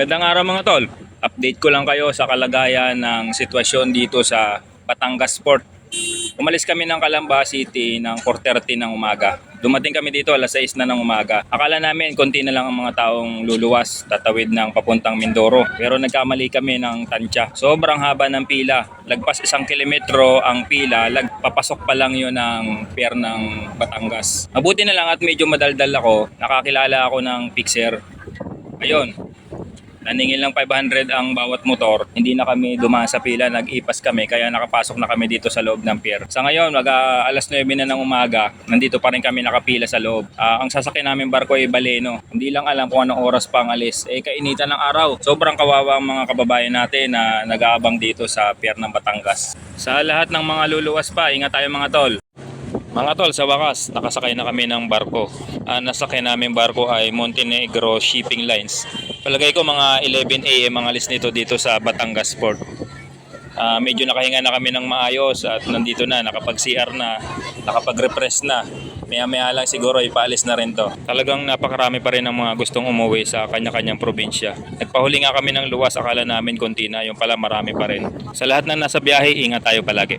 Magandang araw mga tol. Update ko lang kayo sa kalagayan ng sitwasyon dito sa Batangas Port. Umalis kami ng Calamba City ng 4:30 ng umaga. Dumating kami dito alas 6 na ng umaga. Akala namin konti na lang ang mga taong luluwas, tatawid ng papuntang Mindoro. Pero nagkamali kami ng tansya. Sobrang haba ng pila. Lagpas 1 kilometro ang pila. Papasok pa lang yun ng pier ng Batangas. Mabuti na lang at medyo madaldal ako. Nakakilala ako ng fixer. Ayun. Naningil ng 500 ang bawat motor. Hindi na kami dumaan sa pila, nag-ipas kami kaya nakapasok na kami dito sa loob ng pier. Sa ngayon, alas 9 na ng umaga, nandito pa rin kami nakapila sa loob. Ang sasakyan namin barko ay Baleno. Hindi lang alam kung anong oras pa ang alis. Kainitan ng araw. Sobrang kawawa ang mga kababayan natin na nag-aabang dito sa pier ng Batangas. Sa lahat ng mga luluwas pa, ingat tayo mga tol. Mga tol, sa wakas, nakasakay na kami ng barko. Nasakay namin barko ay Montenegro Shipping Lines. Palagay ko mga 11 AM ang alis nito dito sa Batangas Port. Medyo nakahinga na kami ng maayos at nandito na, nakapag-CR na, nakapag-repress na. Maya-maya lang siguro ipaalis na rin to. Talagang napakarami pa rin ang mga gustong umuwi sa kanya-kanyang probinsya. Nagpahuli nga kami ng luwas, akala namin konti na, yung pala marami pa rin. Sa lahat na nasa biyahe, ingat tayo palagi.